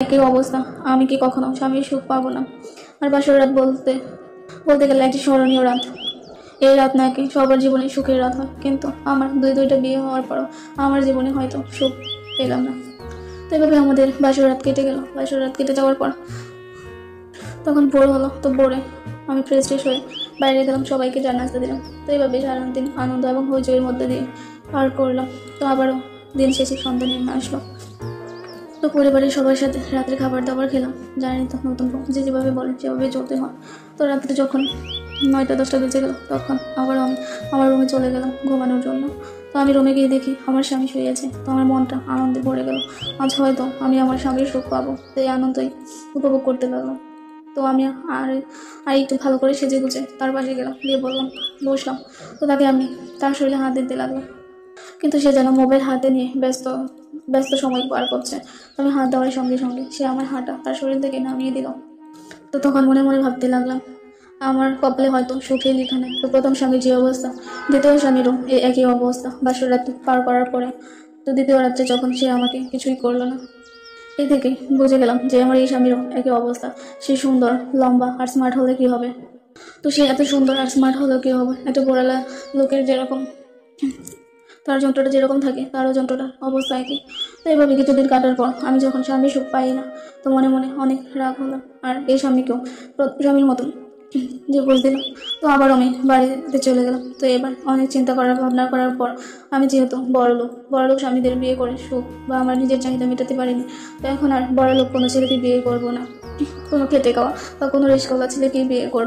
একই অবস্থা, আমি কি কখনো স্বামীর সুখ পাবো না? আর বাসর রাত বলতে বলতে গেলে একটি স্মরণীয় রাত। এই রাত নাকি সবার জীবনে সুখের রাত হয়, কিন্তু আমার দুইটা বিয়ে হওয়ার পরও আমার জীবনে হয়তো সুখ পেলাম না। তো এভাবে আমাদের বাসর রাত কেটে গেল। বাসর রাত কেটে যাওয়ার পর তখন ভোর হলো, তো ভোরে আমি ফ্রেশ হয়ে বাইরে গেলাম, সবাইকে চা নাস্তা দিলাম। তো এইভাবে সারাদিন আনন্দ এবং হইচইয়ের মধ্যে দিয়ে পার করলাম। তো আবারও দিন শেষে সন্ধ্যা নেমে আসলো। তো পরিবারের সবার সাথে রাত্রে খাবার দাবার খেলাম। জানি তো নতুন বউ যে যেভাবে বলে সেভাবে চলতে হয়। তো রাত্রে যখন 9টা-10টা বেজে গেল, তখন আবারও আমি আমার রুমে চলে গেলাম ঘুমানোর জন্য। তো আমি রুমে গিয়ে দেখি আমার স্বামী শুয়ে আছে। তো আমার মনটা আনন্দে ভরে গেল, আজ হয়তো আমি আমার স্বামীর সুখ পাবো। তো এই আনন্দই উপভোগ করতে লাগলাম। তো আমি আর আর একটু ভালো করে সেজে গুজে তার পাশে গেলাম, গিয়ে বললাম, বসলাম। তো তাকে আমি তার শরীরে হাত দিতে লাগলাম, কিন্তু সে যেন মোবাইল হাতে নিয়ে ব্যস্ত ব্যস্ত সময় পার করছে। আমি হাত দেওয়ার সঙ্গে সঙ্গে সে আমার হাতটা তার শরীর থেকে নামিয়ে দিল। তো তখন মনে মনে ভাবতে লাগলাম, আমার কপালে হয়তো সুখে লেখা নেই। তো প্রথম স্বামীর যে অবস্থা, দ্বিতীয় স্বামীরও এই একই অবস্থা বাসর রাত পার করার পরে। তো দ্বিতীয় রাত্রে যখন সে আমাকে কিছুই করলো না, এই থেকে বুঝে গেলাম যে আমার এই স্বামীরও একই অবস্থা। সে সুন্দর, লম্বা আর স্মার্ট হলে কি হবে? তো সে এত সুন্দর আর স্মার্ট হলেও কি হবে? একটা বড়ালা লোকের যেরকম তার যন্ত্রটা যেরকম থাকে, তারও যন্ত্রটার অবস্থা একই। তো এইভাবে কিছুদিন কাটার পর আমি যখন স্বামীর সুখ পাই না, তো মনে মনে অনেক রাগ হলো। আর এই স্বামীকেও স্বামীর মতন যে বুঝ দিলাম। তো আবার আমি বাড়িতে চলে গেলাম। তো এবার অনেক চিন্তা করার ভাবনা করার পর আমি যেহেতু বড়লোক স্বামীদের বিয়ে করে সুখ বা আমার নিজের চাহিদা মেটাতে পারিনি, তো এখন আর বড়লোক কোনো ছেলেকে বিয়ে করবো না, কোনো খেটে খাওয়া বা কোনো রিস্কওয়ালা ছেলেকেই বিয়ে করবো।